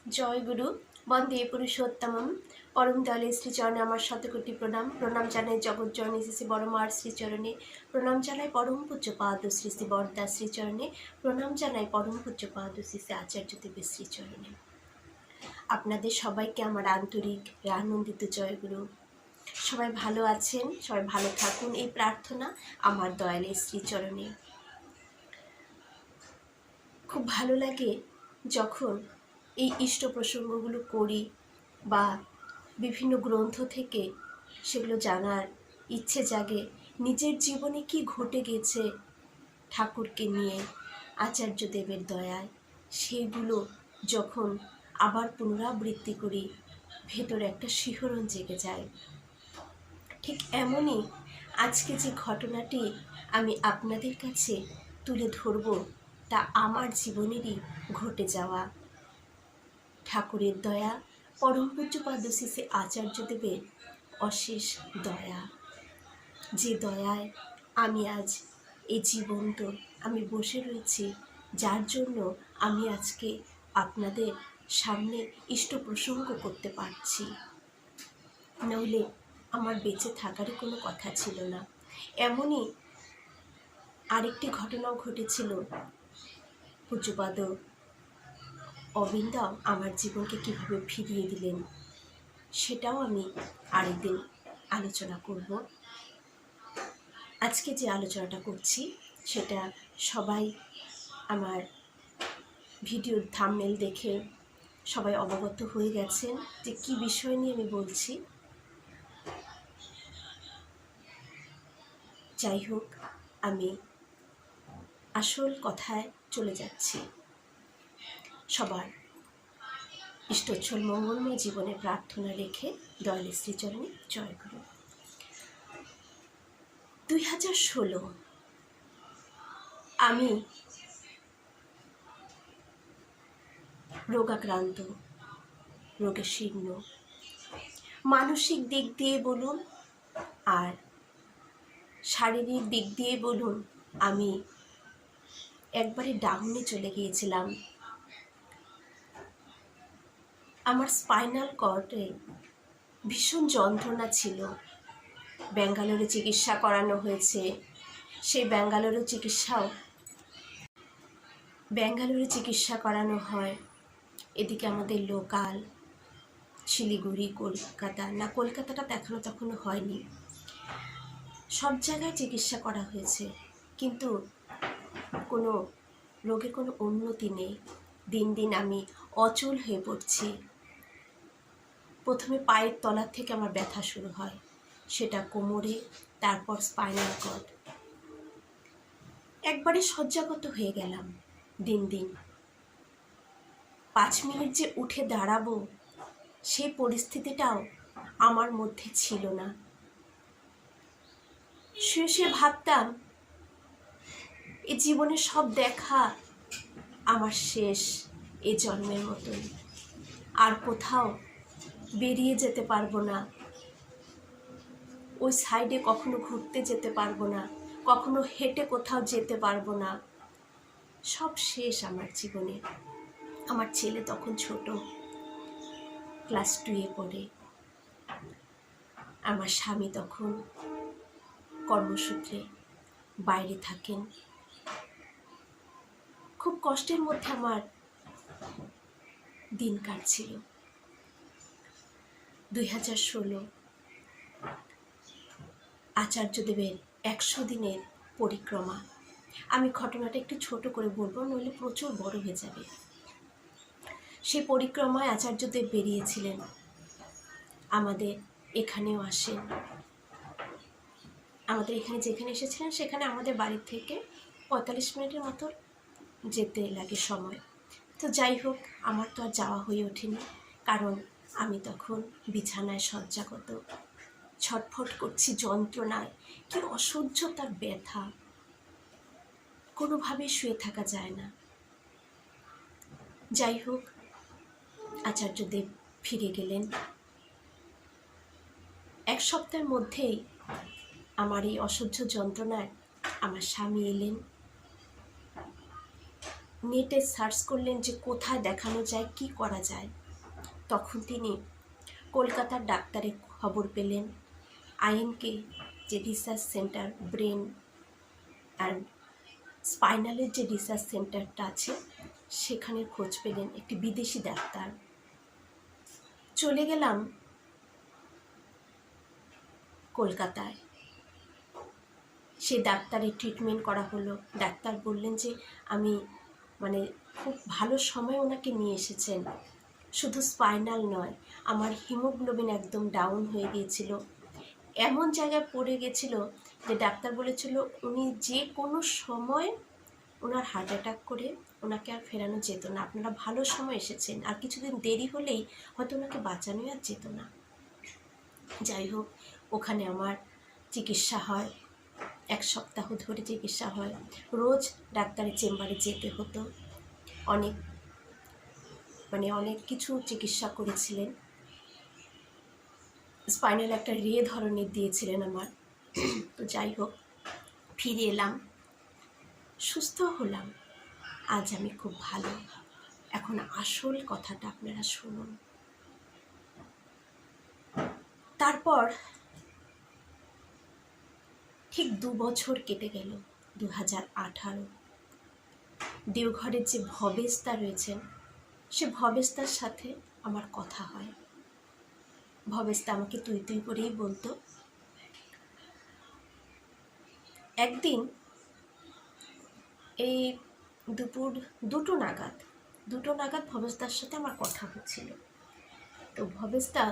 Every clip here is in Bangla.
জয় গুরু বন্দে পুরুষোত্তমম পরম দয়ালে শ্রীচরণে আমার শতকোটি প্রণাম। প্রণাম জানাই জগৎ জননী শ্রী বড়মার শ্রীচরণে, প্রণাম জানাই পরম পূজ্যপাদ শ্রী শ্রী বরদা শ্রীচরণে, প্রণাম জানাই পরম পূজ্যপাদ শ্রী শ্রী আচার্যদেবের শ্রীচরণে। আপনাদের সবাইকে আমার আন্তরিক আনন্দিত জয়গুরু। সবাই ভালো আছেন, সবাই ভালো থাকুন, এই প্রার্থনা আমার দয়ালের শ্রীচরণে। খুব ভালো লাগে যখন এই ইষ্ট প্রসঙ্গগুলো করি বা বিভিন্ন গ্রন্থ থেকে সেগুলো জানার ইচ্ছে জাগে। নিজের জীবনে কি ঘটে গেছে ঠাকুরকে নিয়ে, আচার্যদেবের দয়ায়, সেগুলো যখন আবার পুনরাবৃত্তি করি, ভেতরে একটা শিহরণ জেগে যায়। ঠিক এমনই আজকে যে ঘটনাটি আমি আপনাদের কাছে তুলে ধরব, তা আমার জীবনেরই ঘটে যাওয়া। ঠাকুরের দয়া, পরম পূজ্যপাদ শ্রী শ্রী আচার্যদেবের অশেষ দয়া, যে দয়ায় আমি আজ এই জীবন্ত আমি বসে রয়েছি, যার জন্য আমি আজকে আপনাদের সামনে ইষ্ট প্রসঙ্গ করতে পারছি। নইলে আমার বেঁচে থাকারই কোনো কথা ছিল না। এমনই আরেকটি ঘটনাও ঘটেছিল। পূজ্যপাদ অবিন্দাও আমার জীবনকে কিভাবে ফিরিয়ে দিলেন, সেটাও আমি আরেকদিন আলোচনা করব। আজকে যে আলোচনাটা করছি সেটা সবাই আমার ভিডিওর থাম্বনেল দেখে সবাই অবগত হয়ে গেছেন যে কী বিষয় নিয়ে আমি বলছি। যাই হোক, আমি আসল কথায় চলে যাচ্ছি। সবার ইষ্টচ্ছল মঙ্গলময় জীবনে প্রার্থনা রেখে দয়ালের শ্রীচরণে জয় গুরু। 2016 আমি রোগাক্রান্ত, রোগে শীর্ণ, মানসিক দিক দিয়ে বলুন আর শারীরিক দিক দিয়ে বলুন, আমি একবারে ডাউনে চলে গিয়েছিলাম। আমার স্পাইনাল কর্ডে ভীষণ যন্ত্রণা ছিল। ব্যাঙ্গালোরে চিকিৎসা করানো হয়েছে। সেই ব্যাঙ্গালোরে চিকিৎসা করানো হয়। এদিকে আমাদের লোকাল শিলিগুড়ি, কলকাতা, না কলকাতাটা দেখানো তখনও হয়নি, সব জায়গায় চিকিৎসা করা হয়েছে, কিন্তু কোনো রোগের কোনো উন্নতি নেই। দিন দিন আমি অচল হয়ে পড়ছি। প্রথমে পায়ের তলার থেকে আমার ব্যথা শুরু হয়, সেটা কোমরে, তারপর স্পাইনাল কর্ড। একবারে শয্যাগত হয়ে গেলাম। দিন দিন 5 মিনিট যে উঠে দাঁড়াবো, সেই পরিস্থিতিটাও আমার মধ্যে ছিল না। শুয়ে শুয়ে ভাবতাম, এই জীবনের সব দেখা আমার শেষ, এ জন্মের মতন। আর কোথাও বেরিয়ে যেতে পারবো না, ওই সাইডে কখনো ঘুরতে যেতে পারবো না, কখনো হেঁটে কোথাও যেতে পারবো না। সব শেষ আমার জীবনে। আমার ছেলে তখন ছোট, ক্লাস 2-এ পড়ে। আমার স্বামী তখন কর্মসূত্রে বাইরে থাকেন। খুব কষ্টের মধ্যে আমার দিন কাটছিল। 2016 আচার্যদেবের 100 দিনের পরিক্রমা। আমি ঘটনাটা একটু ছোট করে বলবো, নইলে প্রচুর বড় হয়ে যাবে। সেই পরিক্রমায় আচার্যদেব বেরিয়েছিলেন, আমাদের এখানেও আসেন। আমাদের এখানে যেখানে এসেছিলেন সেখানে আমাদের বাড়ির থেকে 45 মিনিটের মতো যেতে লাগে সময়। তো যাই হোক, আমার তো আর যাওয়া হয়ে ওঠেনি, কারণ আমি তখন বিছানায় শয্যাগত, ছটফট করছি যন্ত্রণায়। কি অসহ্য তার ব্যথা, কোনোভাবে শুয়ে থাকা যায় না। যাই হোক, আচার্যদেব ফিরে গেলেন। 1 সপ্তাহের মধ্যেই আমার এই অসহ্য যন্ত্রণায় আমার স্বামী এলেন। নেটে সার্চ করলেন যে কোথায় দেখানো যায়, কি করা যায়। তখন তিনি কলকাতার ডাক্তারের খবর পেলেন, আইএনকে যে রিসার্চ সেন্টার, ব্রেন অ্যান্ড স্পাইনালের যে রিসার্চ সেন্টারটা আছে সেখানে খোঁজ পেলেন, একটি বিদেশি ডাক্তার। চলে গেলাম কলকাতায়, সে ডাক্তারের ট্রিটমেন্ট করা হলো। ডাক্তার বললেন যে আমি খুব ভালো সময় ওনাকে নিয়ে এসেছেন, শুধু স্পাইনাল নয়, আমার হিমোগ্লোবিন একদম ডাউন হয়ে গিয়েছিল, এমন জায়গায় পড়ে গেছিল যে ডাক্তার বলেছিল উনি যে কোনো সময় ওনার হার্ট অ্যাটাক করে ওনাকে আর ফেরানো যেত না, আপনারা ভালো সময় এসেছেন, আর কিছুদিন দেরি হলেই হয়তো ওনাকে বাঁচানোই আর যেত না। যাই হোক, ওখানে আমার চিকিৎসা হয়, 1 সপ্তাহ ধরে চিকিৎসা হয়, রোজ ডাক্তারের চেম্বারে যেতে হতো। অনেক কিছু চিকিৎসা করেছিলেন, স্পাইনাল একটা ধরনের দিয়েছিলেন আমার। তো যাই হোক, ফিরে এলাম, সুস্থ হলাম, আজ আমি খুব ভালো। এখন আসল কথাটা আপনারা শুনুন। তারপর ঠিক 2 বছর কেটে গেল, 2018। দেওঘরের যে ভবেশদা রয়েছেন, সে ভবেশদার সাথে আমার কথা হয়। ভবেশদা আমাকে তুই তুই করেই বলতো। একদিন এই দুপুর 2টো নাগাদ ভবেশদার সাথে আমার কথা হচ্ছিল। তো ভবেশদা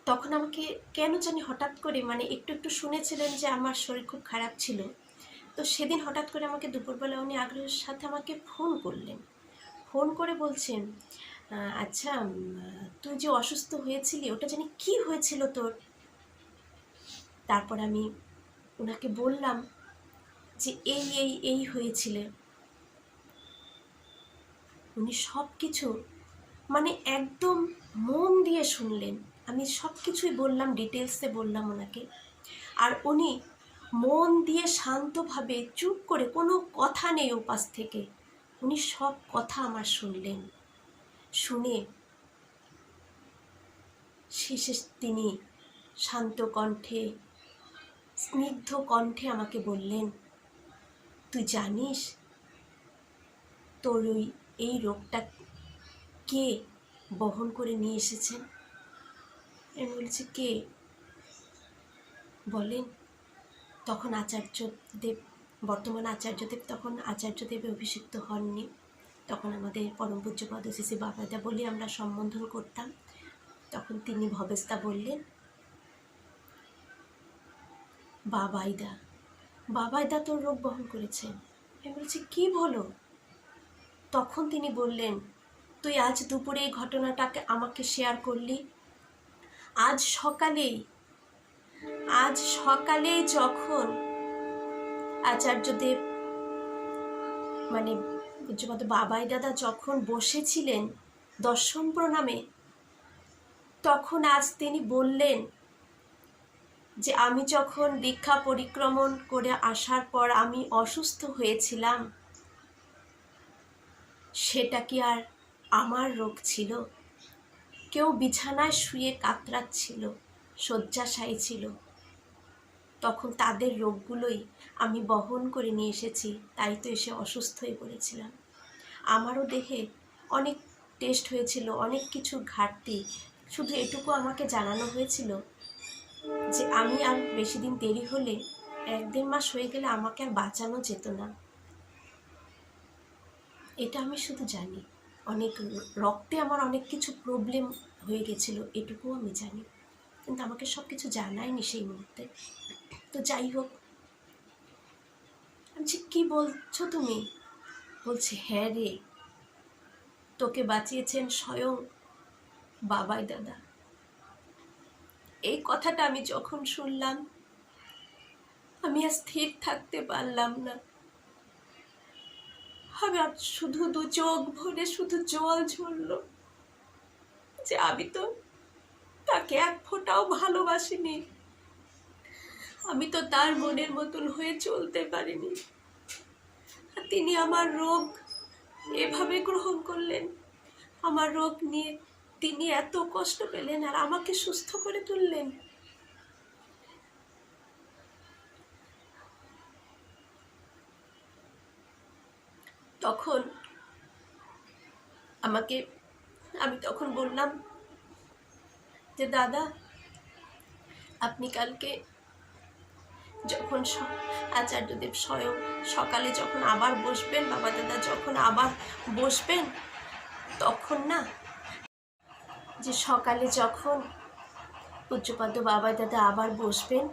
তখন আমাকে কেন জানি হঠাৎ করে একটু শুনেছিলেন যে আমার শরীর খুব খারাপ ছিল। তো সেদিন হঠাৎ করে আমাকে দুপুরবেলা উনি আগ্রহের সাথে আমাকে ফোন করলেন। ফোন করে বলছেন, আচ্ছা তুই যে অসুস্থ হয়েছিলি, ওটা জানি কি হয়েছিল তোর। তারপর আমি ওনাকে বললাম যে এই হয়েছিল। উনি সব কিছু একদম মন দিয়ে শুনলেন। আমি সব কিছুই বললাম, ডিটেলসে বললাম ওনাকে। আর উনি মন দিয়ে শান্তভাবে চুপ করে, কোনো কথা নেই ওপাশ থেকে, উনি সব কথা আমার শুনলেন। শুনে শেষে তিনি শান্ত কণ্ঠে, স্নিগ্ধ কণ্ঠে আমাকে বললেন, তুই জানিস তোর এই রোগটা কে বহন করে নিয়ে এসেছেন? আমি বলছি কে বলেন? তখন আচার্যদেব, বর্তমান আচার্যদেব, তখন আচার্যদেবে অভিষিক্ত হননি, তখন আমাদের পরম পূজ্যপাদ শ্রী বাবাইদা বলে আমরা সম্বোধন করতাম। তখন তিনি ভবেশদা বললেন, বাবাইদা তোর রোগ বহন করেছেন। আমি বলছি কি বলো? তখন তিনি বললেন, তুই আজ দুপুরে এই ঘটনাটাকে আমাকে শেয়ার করলি, আজ সকালে যখন আচার্যদেব পূজ্যপাদ বাবাই দাদা যখন বসেছিলেন দর্শন প্রণামে, তখন আজ তিনি বললেন যে আমি যখন দীক্ষা পরিক্রমণ করে আসার পর আমি অসুস্থ হয়েছিলাম, সেটা কি আর আমার রোগ ছিল? কেউ বিছানায় শুয়ে কাতরাচ্ছিল, শয্যাশায়ী ছিল, তখন তাদের রোগগুলোই আমি বহন করে নিয়ে এসেছি, তাই তো এসে অসুস্থ হয়ে পড়েছিলাম। আমারও দেহে অনেক টেস্ট হয়েছিল, অনেক কিছু ঘাটতি, শুধু এটুকু আমাকে জানানো হয়েছিল যে আমি আর বেশি দিন দেরি হলে, 1-1.5 মাস হয়ে গেলে আমাকে আর বাঁচানো যেত না। এটা আমি শুধু জানি, অনেক রক্তে আমার অনেক কিছু প্রবলেম হয়ে গেছিল, এটুকুও আমি জানি, কিন্তু আমাকে সব কিছু জানায়নি সেই মুহূর্তে। তো যাই হোক, আমি কি বলছো তুমি? বলছে, হ্যাঁ রে, তোকে বাঁচিয়েছেন স্বয়ং বাবাই দাদা। এই কথাটা আমি যখন শুনলাম, আমি আর স্থির থাকতে পারলাম না। আমার শুধু 2 চোখ ভরে শুধু জল ঝরলো যে আমি তো তাকে 1 ফোঁটাও ভালোবাসিনি, আমি তো তার মনের মতন হয়ে চলতে পারিনি। তিনি আমার রোগ এভাবে গ্রহণ করলেন। আমার রোগ নিয়ে তিনি এত কষ্ট পেলেন আর আমাকে সুস্থ করে তুললেন। তখন আমি তখন বললাম যে দাদা, আপনি কালকে যখন আচার্যদেব স্বয়ং সকালে যখন আবার বসবেন, বাবা দাদা যখন আবার বসবেন, তখন না, যে সকালে যখন পূজ্যপাদ বাবা দাদা আবার বসবেন,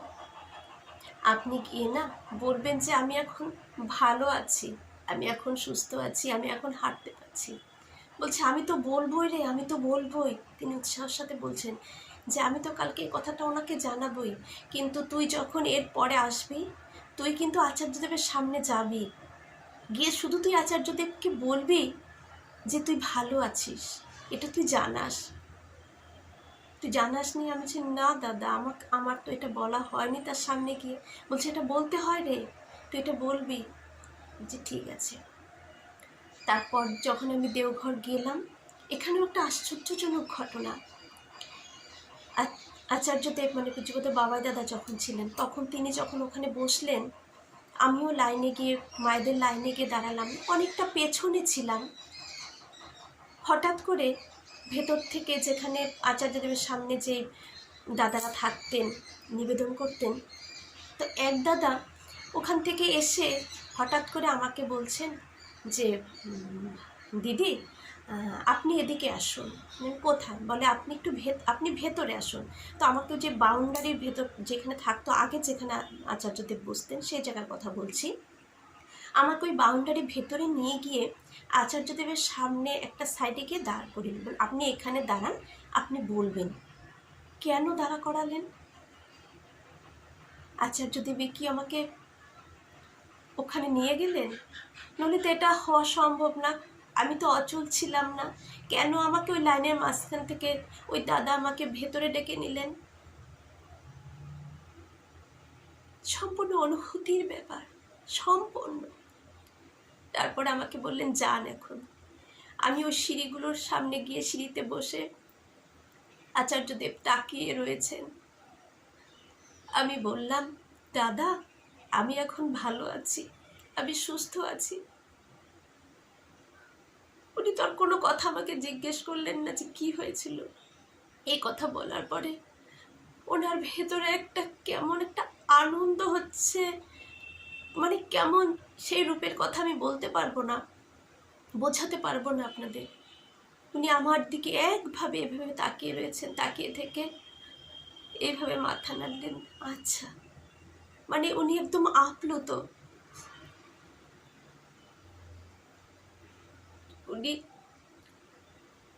আপনি গিয়ে না বলবেন যে আমি এখন ভালো আছি, আমি এখন সুস্থ আছি, আমি এখন হাঁটতে পারছি। বলছে আমি তো বলবোই রে, আমি তো বলবোই। তিনি উৎসাহের সাথে বলছেন যে আমি তো কালকে এই কথাটা ওনাকে জানাবই, কিন্তু তুই যখন এর পরে আসবি, তুই কিন্তু আচার্যদেবের সামনে যাবি, গিয়ে শুধু তুই আচার্যদেবকে বলবি যে তুই ভালো আছিস, এটা তুই জানাস। তুই জানাস নি? আমি বলছি না দাদা, আমার তো এটা বলা হয়নি তার সামনে গিয়ে। বলছে এটা বলতে হয় রে, তুই এটা বলবি। যে ঠিক আছে। তারপর যখন আমি দেওঘর গেলাম, এখানেও একটা আশ্চর্যজনক ঘটনা। আচার্যদেব মানে পূজ্যপাদ বাবা দাদা যখন ছিলেন, তখন তিনি যখন ওখানে বসলেন, আমিও লাইনে গিয়ে, মায়েদের লাইনে গিয়ে দাঁড়ালাম, অনেকটা পেছনে ছিলাম। হঠাৎ করে ভেতর থেকে, যেখানে আচার্যদেবের সামনে যে দাদারা থাকতেন নিবেদন করতেন, তো এক দাদা ওখান থেকে এসে হঠাৎ করে আমাকে বলছেন যে দিদি আপনি এদিকে আসুন। কোথায়? বলে আপনি একটু আপনি ভেতরে আসুন। তো আমাকে যে বাউন্ডারির ভেতর যেখানে থাকতো আগে, যেখানে আচার্যদেব বসতেন, সেই জায়গার কথা বলছি। আমাকে ওই বাউন্ডারির ভেতরে নিয়ে গিয়ে আচার্যদেবের সামনে একটা সাইডে গিয়ে দাঁড় করিয়ে নেবেন। আপনি এখানে দাঁড়ান, আপনি বলবেন। কেন দাঁড়া করালেন? আচার্যদেবী কি আমাকে ওখানে নিয়ে গেলেন? নইলে তো এটা হওয়া সম্ভব না। আমি তো অচল ছিলাম না। কেন আমাকে ওই লাইনের মাঝখান থেকে ওই দাদা আমাকে ভেতরে ডেকে নিলেন? সম্পূর্ণ অনুভূতির ব্যাপার, সম্পূর্ণ। তারপর আমাকে বললেন যান এখন। আমি ওই সিঁড়িগুলোর সামনে গিয়ে সিঁড়িতে বসে আচার্যদেব তাকিয়ে রয়েছেন। আমি বললাম দাদা, আমি এখন ভালো আছি, আমি সুস্থ আছি। উনি তো আর কোনো কথা আমাকে জিজ্ঞেস করলেন না যে কি হয়েছিল। এই কথা বলার পরে ওনার ভেতরে একটা কেমন একটা আনন্দ হচ্ছে, মানে কেমন সেই রূপের কথা আমি বলতে পারবো না, বোঝাতে পারবো না আপনাদের। উনি আমার দিকে একভাবে এভাবে তাকিয়ে রয়েছেন, তাকিয়ে থেকে এইভাবে মাথা নাড়লেন। আচ্ছা, মানে উনি একদম আপ্লুত। উনি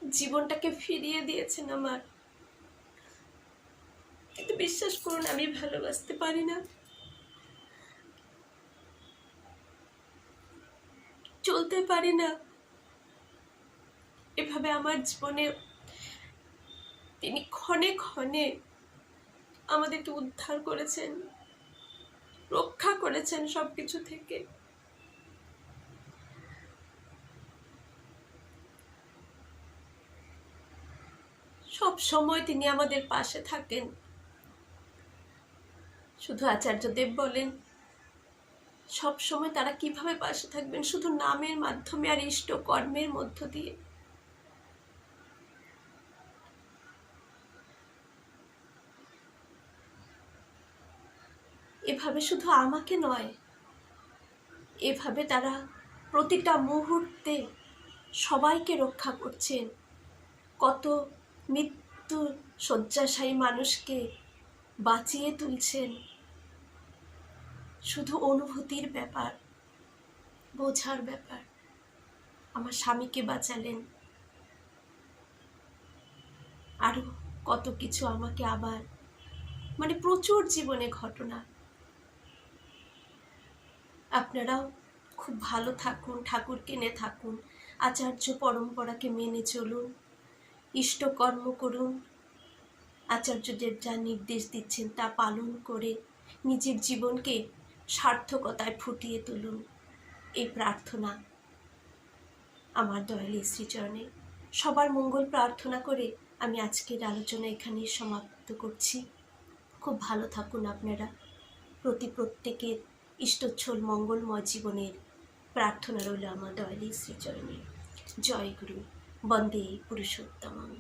জীবনটাকে ফিরিয়ে দিয়েছেন আমার। কিন্তু বিশ্বাস করুন, আমি ভালোবাসতে পারি না, চলতে পারি না। এভাবে আমার জীবনে তিনি ক্ষণে ক্ষণে আমাদেরকে উদ্ধার করেছেন, রক্ষা করেছেন সবকিছু থেকে। সব সময় তিনি আমাদের পাশে থাকেন। শুধু আচার্যদেব বলেন সব সময় তারা কিভাবে পাশে থাকবেন? শুধু নামের মাধ্যমে আর ইষ্ট কর্মের মধ্য দিয়ে। এভাবে শুধু আমাকে নয়, এভাবে তারা প্রতিটা মুহূর্তে সবাইকে রক্ষা করছেন। কত মৃত্যু শয্যাশায়ী মানুষকে বাঁচিয়ে তুলছেন। শুধু অনুভূতির ব্যাপার, বোঝার ব্যাপার। আমার স্বামীকে বাঁচালেন, আরো কত কিছু আমাকে আবার, মানে প্রচুর জীবনে ঘটনা। আপনারাও খুব ভালো থাকুন, ঠাকুরকে নিয়ে থাকুন, আচার্য পরম্পরাকে মেনে চলুন, ইষ্টকর্ম করুন, আচার্যদেব যা নির্দেশ দিচ্ছেন তা পালন করে নিজের জীবনকে সার্থকতায় ফুটিয়ে তুলুন। এই প্রার্থনা আমার দয়ালু শ্রীচরণে। সবার মঙ্গল প্রার্থনা করে আমি আজকের আলোচনা এখানেই সমাপ্ত করছি। খুব ভালো থাকুন আপনারা। প্রত্যেকের ইষ্টচ্ছল মঙ্গলময় জীবনের প্রার্থনা রইল আমার দয়ালু শ্রীচরণে। জয় গুরু, বন্দে পুরুষোত্তমম।